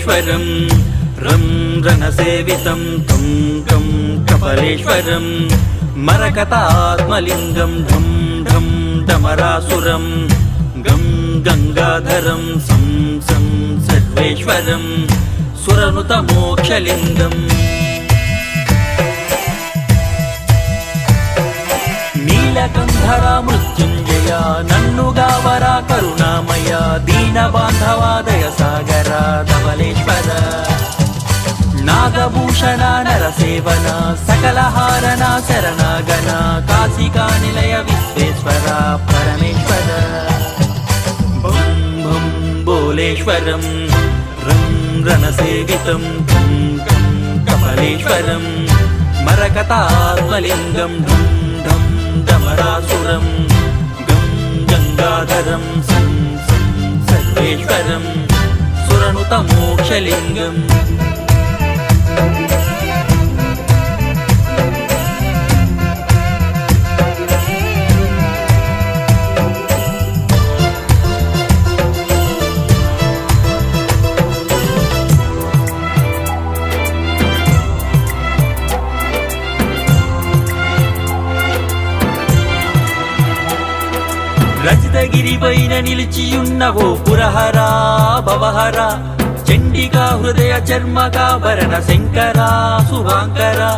कपलेश्वरं रं रणसेवितं तं तं कपलेश्वरं मरकतात्मलिङ्गं ढं ढं डमरासुरं गं गंगाधरं सं सं सर्वेश्वरं सुरनुतमोक्षलिङ्गम् नीलकंधरा मृत्युंजया नन्नुगावरा करुणामया दीनबांधवा दयसागरा धवलेश्वर नागभूषणा नरसेवना सकलहारना शरणागना काशिकानिलय विश्वेश्वरा परमेश्वर भं भं बोलेश्वरं रं रणसेवितं तं तं कपलेश्वरं मरकतात्मलिङ्गं ढं ढं डमरासुरं गं गंगाधरं सं सं सर्वेश्वरं सुरनुतमोक्षलिङ्गम् రజితగిరిపైన నిలిచియున్నవో పురహరా భవహరా చండికా హృదయ చర్మకాభరణ శంకరా శుభాంకరా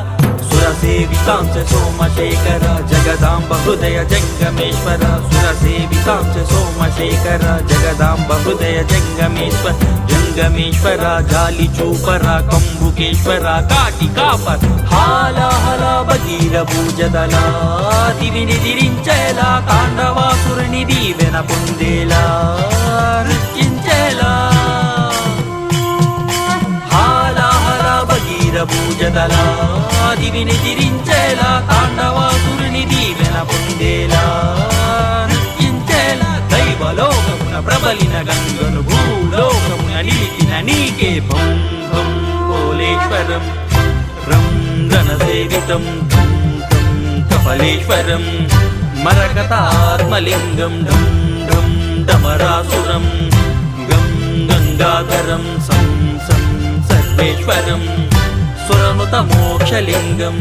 సురసేవితాంశ సోమశేఖర జగదాంబ హృదయ జంగమేశ్వర సురసేవితాంశ సోమశేఖర జగదాంబ హృదయ జంగమేశ్వర జంగమేశ్వర జాలి చూపర కంబుకేశ్వర కాటికాపర్ హాలాహల భగీర భూజదలా దివిని దిరించేలా తాండవాసురుని దీవెన పొందేలా నృత్యించేలా హాలాహల భగీర భూజదలా దివిని దిరించేలా తాండవాసురుని దీవెన పొందేలా నృత్యించేలా దైవలోకమున ప్రబలిన గంగను భూలోకమున నిలిచిన నీకే భం భం భోలేశ్వరం రం రణసేవితం తం తం కపలేశ్వరం మరకతాత్మలింగం ఢం ఢం డమరాసురం గం గంగాధరం సం సం సర్వేశ్వరం సురనుతమోక్షలింగం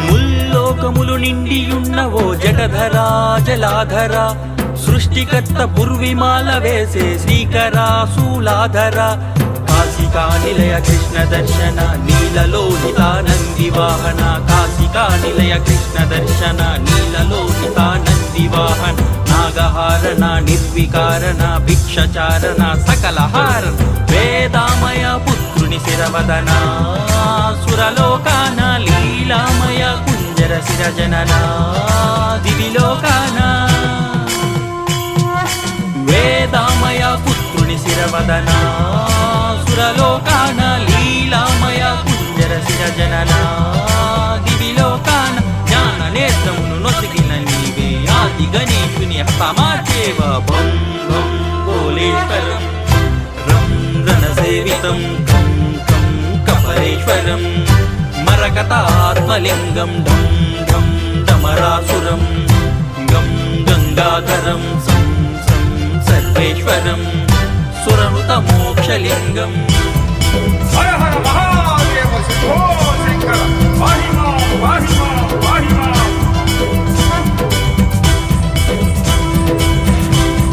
ముల్లోకములు నిండియున్నవో జటధరా జలాధరా సృష్టికర్త పుర్విమాల వేసే శ్రీకరా శూలాధర కాశికా నిలయ కృష్ణ దర్శన నీలలోహితానంది వాహన కాశికా నిలయ కృష్ణ దర్శన నీలలోహితానంది వాహన నాగహారణ నిర్వికారణ భిక్షచారణ సకలహార వేదామయ పుత్రుని శిరవదన సురలోకాన లీలామయ కుంజర శిరజనన దివిలోకాన వేదామయ పుత్రుని శిరవదన సురలోకాన లీలామయ కుంజర శిరజనన దివిలోకాన జ్ఞాన నేత్రమును నొసిగిన నీవే ఆది గణేశుని హస్తమాచేవ భం భం భోలేశ్వరం రం రణసేవితం కం కం కపలేశ్వరం మరకతాత్మలింగం ఢం ఢం డమరాసురం గం గంగాధరం సం సర్వేశ్వరం సురనుతమోక్షలింగం హర హర మహాదేవ శంభో శంకర పాహి మాం పాహి మాం పాహి మాం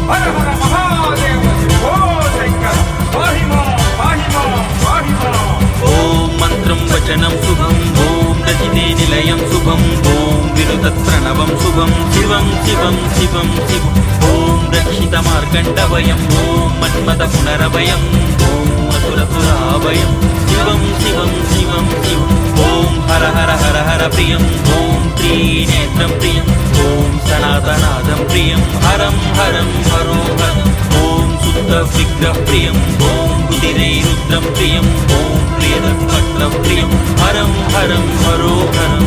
హర హర మహాదేవ శంభో శంకర పాహి మాం పాహి మాం పాహి మాం ఓం మంత్రం వచనం శుభం ఓం రచితే నిలయం శుభం ఓం వినుతత్ప్రణవం శుభం శివం శివం శివం శివం ఓం రక్షిత మార్కండవయం ఓం మన్మథ పునరభయం ఓం అసురసురాభయం శివం శివం శివం శివం ఓం హర హర హర హర ప్రియం ఓం త్రినేత్రం ప్రియం ఓం సనాతనాదం ప్రియం హరం హరం హరో హరం ఓం శుద్ధ విగ్రహ ప్రియం ఓం రుద్రం ప్రియం ఓం ప్రియదం పట్ల ప్రియం హరం హరం హరో హరం